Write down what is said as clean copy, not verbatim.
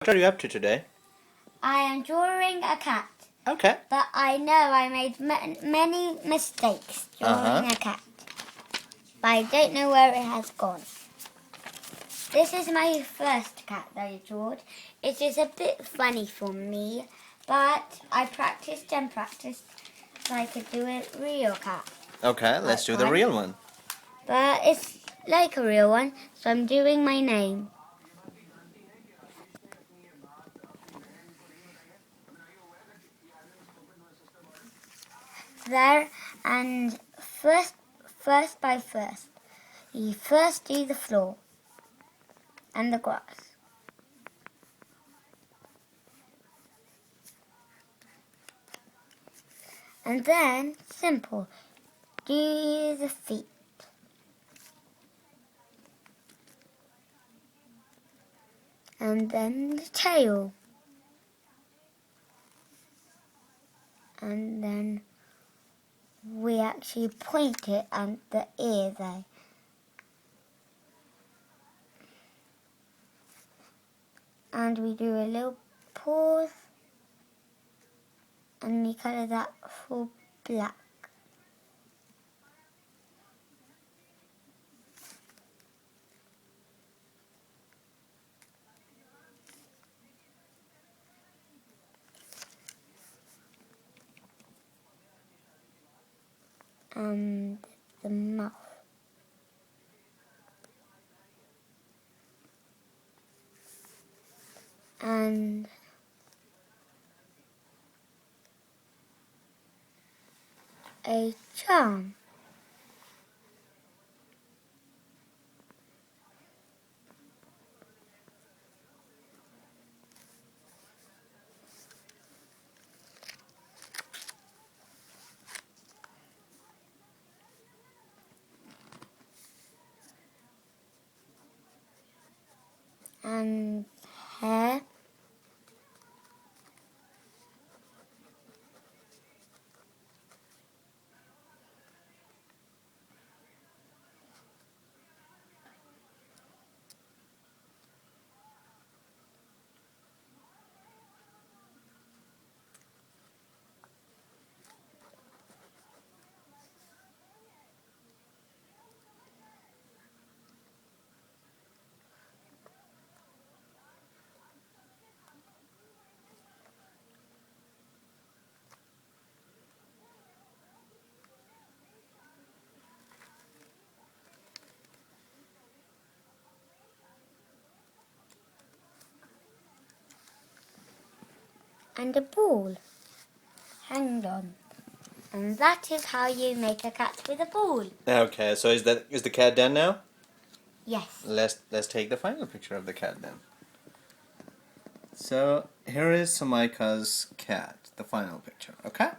What are you up to today? I am drawing a cat, Okay. but I know I made many mistakes drawing a cat. But I don't know where it has gone. This is my first cat that I drew. It is a bit funny for me, but I practiced and practiced so I could do a real cat. Okay, let's do the real one. But it's like a real one, so I'm doing my name. There, and first by first, you first do the floor and the grass. And then, simple, do the feet. And then the tail. And then we actually point it at the ear there. And we do a little pause. And we colour that full black. And the mouth. And a charm. And hair. And a ball. Hang on. And that is how you make a cat with a ball. Okay, so is the cat done now? Yes. Let's take the final picture of the cat then. So here is Samaika's cat, the final picture. Okay.